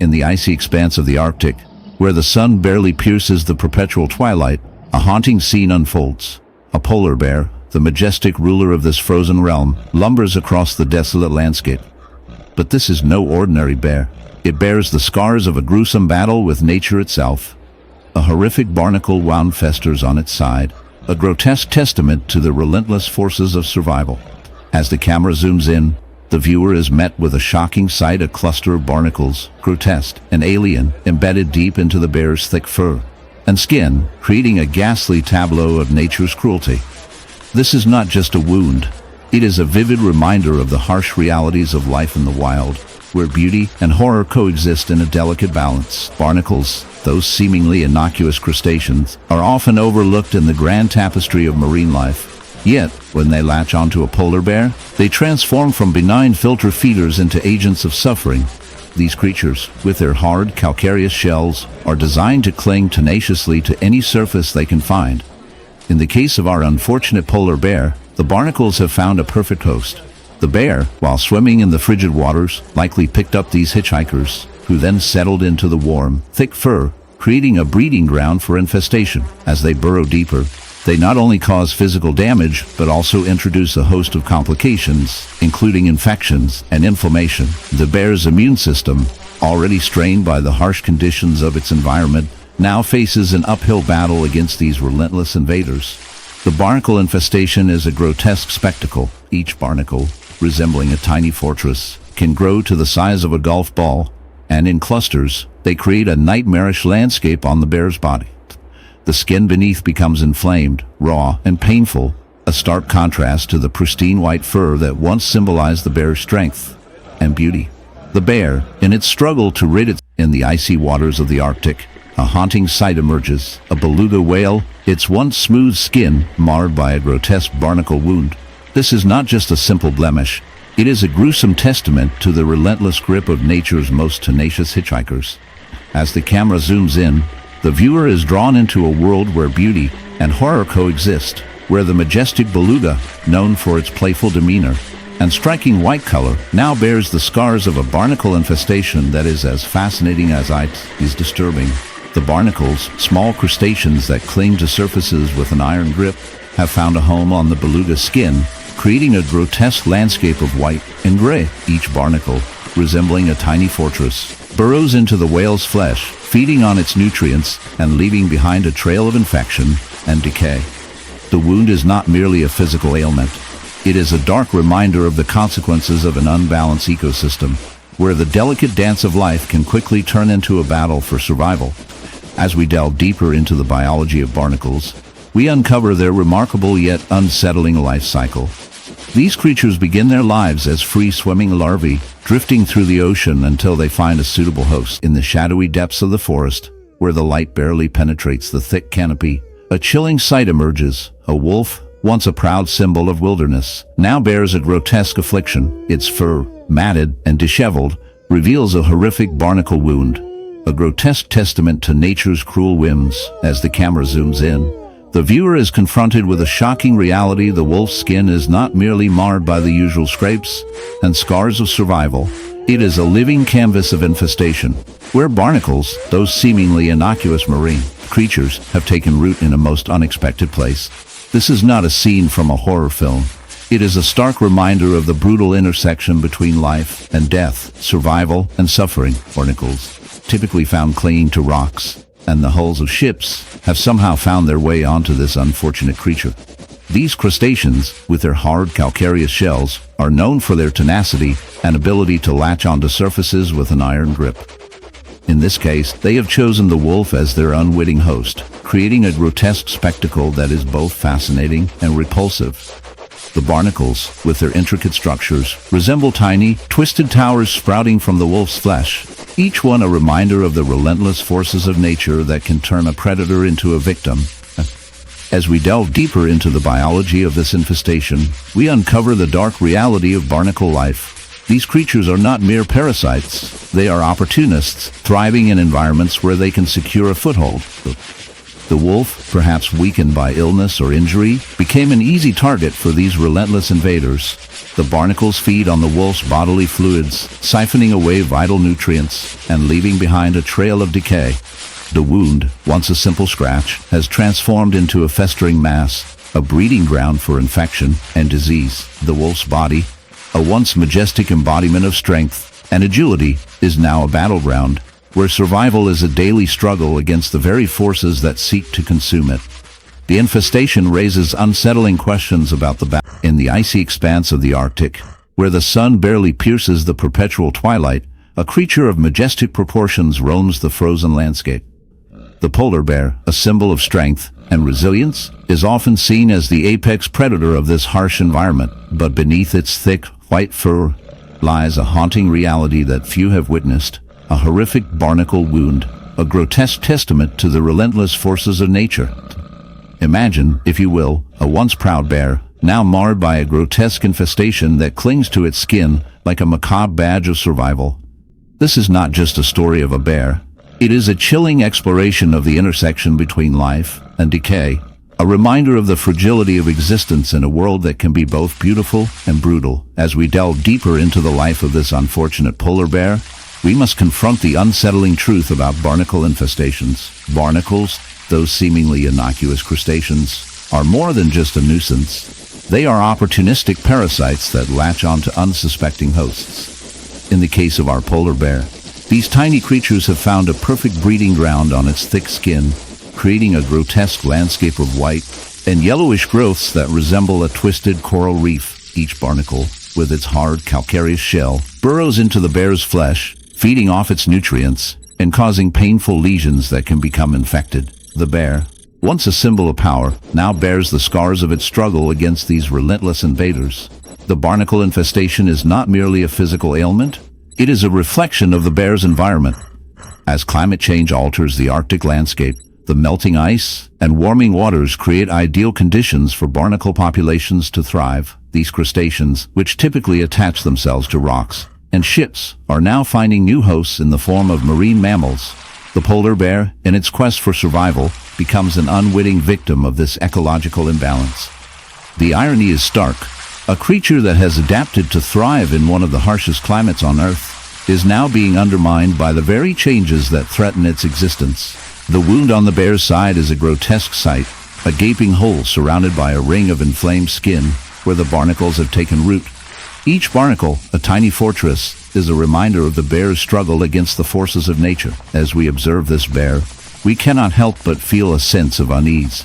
In the icy expanse of the Arctic, where the sun barely pierces the perpetual twilight, a haunting scene unfolds. A polar bear, the majestic ruler of this frozen realm, lumbers across the desolate landscape. But this is no ordinary bear. It bears the scars of a gruesome battle with nature itself. A horrific barnacle wound festers on its side, a grotesque testament to the relentless forces of survival. As the camera zooms in, the viewer is met with a shocking sight: a cluster of barnacles, grotesque and alien, embedded deep into the bear's thick fur and skin, creating a ghastly tableau of nature's cruelty. This is not just a wound. It is a vivid reminder of the harsh realities of life in the wild, where beauty and horror coexist in a delicate balance. Barnacles, those seemingly innocuous crustaceans, are often overlooked in the grand tapestry of marine life. Yet, when they latch onto a polar bear, they transform from benign filter feeders into agents of suffering. These creatures, with their hard, calcareous shells, are designed to cling tenaciously to any surface they can find. In the case of our unfortunate polar bear, the barnacles have found a perfect host. The bear, while swimming in the frigid waters, likely picked up these hitchhikers, who then settled into the warm, thick fur, creating a breeding ground for infestation. As they burrow deeper, they not only cause physical damage, but also introduce a host of complications, including infections and inflammation. The bear's immune system, already strained by the harsh conditions of its environment, now faces an uphill battle against these relentless invaders. The barnacle infestation is a grotesque spectacle. Each barnacle, resembling a tiny fortress, can grow to the size of a golf ball, and in clusters, they create a nightmarish landscape on the bear's body. The skin beneath becomes inflamed, raw, and painful, a stark contrast to the pristine white fur that once symbolized the bear's strength and beauty. The bear, in its struggle to rid itself in the icy waters of the Arctic, a haunting sight emerges: a beluga whale, its once smooth skin marred by a grotesque barnacle wound. This is not just a simple blemish. It is a gruesome testament to the relentless grip of nature's most tenacious hitchhikers. As the camera zooms in, the viewer is drawn into a world where beauty and horror coexist, where the majestic beluga, known for its playful demeanor and striking white color, now bears the scars of a barnacle infestation that is as fascinating as it is disturbing. The barnacles, small crustaceans that cling to surfaces with an iron grip, have found a home on the beluga's skin, creating a grotesque landscape of white and gray. Each barnacle, resembling a tiny fortress, burrows into the whale's flesh, feeding on its nutrients and leaving behind a trail of infection and decay. The wound is not merely a physical ailment. It is a dark reminder of the consequences of an unbalanced ecosystem, where the delicate dance of life can quickly turn into a battle for survival. As we delve deeper into the biology of barnacles, we uncover their remarkable yet unsettling life cycle. These creatures begin their lives as free-swimming larvae, drifting through the ocean until they find a suitable host. In the shadowy depths of the forest, where the light barely penetrates the thick canopy, a chilling sight emerges. A wolf, once a proud symbol of wilderness, now bears a grotesque affliction. Its fur, matted and disheveled, reveals a horrific barnacle wound, a grotesque testament to nature's cruel whims. As the camera zooms in, the viewer is confronted with a shocking reality: the wolf's skin is not merely marred by the usual scrapes and scars of survival. It is a living canvas of infestation, where barnacles, those seemingly innocuous marine creatures, have taken root in a most unexpected place. This is not a scene from a horror film. It is a stark reminder of the brutal intersection between life and death, survival and suffering. Barnacles, typically found clinging to rocks and the hulls of ships, have somehow found their way onto this unfortunate creature. These crustaceans, with their hard calcareous shells, are known for their tenacity and ability to latch onto surfaces with an iron grip. In this case, they have chosen the wolf as their unwitting host, creating a grotesque spectacle that is both fascinating and repulsive. The barnacles, with their intricate structures, resemble tiny, twisted towers sprouting from the wolf's flesh, each one a reminder of the relentless forces of nature that can turn a predator into a victim. As we delve deeper into the biology of this infestation, we uncover the dark reality of barnacle life. These creatures are not mere parasites. They are opportunists, thriving in environments where they can secure a foothold. The wolf, perhaps weakened by illness or injury, became an easy target for these relentless invaders. The barnacles feed on the wolf's bodily fluids, siphoning away vital nutrients and leaving behind a trail of decay. The wound, once a simple scratch, has transformed into a festering mass, a breeding ground for infection and disease. The wolf's body, a once majestic embodiment of strength and agility, is now a battleground, where survival is a daily struggle against the very forces that seek to consume it. The infestation raises unsettling questions about the battle. In the icy expanse of the Arctic, where the sun barely pierces the perpetual twilight, a creature of majestic proportions roams the frozen landscape. The polar bear, a symbol of strength and resilience, is often seen as the apex predator of this harsh environment, but beneath its thick, white fur lies a haunting reality that few have witnessed, a horrific barnacle wound, a grotesque testament to the relentless forces of nature. Imagine, if you will, a once proud bear, now marred by a grotesque infestation that clings to its skin like a macabre badge of survival. This is not just a story of a bear. It is a chilling exploration of the intersection between life and decay, a reminder of the fragility of existence in a world that can be both beautiful and brutal. As we delve deeper into the life of this unfortunate polar bear, we must confront the unsettling truth about barnacle infestations. Barnacles, those seemingly innocuous crustaceans, are more than just a nuisance. They are opportunistic parasites that latch onto unsuspecting hosts. In the case of our polar bear, these tiny creatures have found a perfect breeding ground on its thick skin, creating a grotesque landscape of white and yellowish growths that resemble a twisted coral reef. Each barnacle, with its hard calcareous shell, burrows into the bear's flesh, feeding off its nutrients and causing painful lesions that can become infected. The bear, once a symbol of power, now bears the scars of its struggle against these relentless invaders. The barnacle infestation is not merely a physical ailment, it is a reflection of the bear's environment. As climate change alters the Arctic landscape, the melting ice and warming waters create ideal conditions for barnacle populations to thrive. These crustaceans, which typically attach themselves to rocks and ships, are now finding new hosts in the form of marine mammals. The polar bear, in its quest for survival, becomes an unwitting victim of this ecological imbalance. The irony is stark. A creature that has adapted to thrive in one of the harshest climates on Earth is now being undermined by the very changes that threaten its existence. The wound on the bear's side is a grotesque sight, a gaping hole surrounded by a ring of inflamed skin where the barnacles have taken root. Each barnacle, a tiny fortress, is a reminder of the bear's struggle against the forces of nature. As we observe this bear, we cannot help but feel a sense of unease.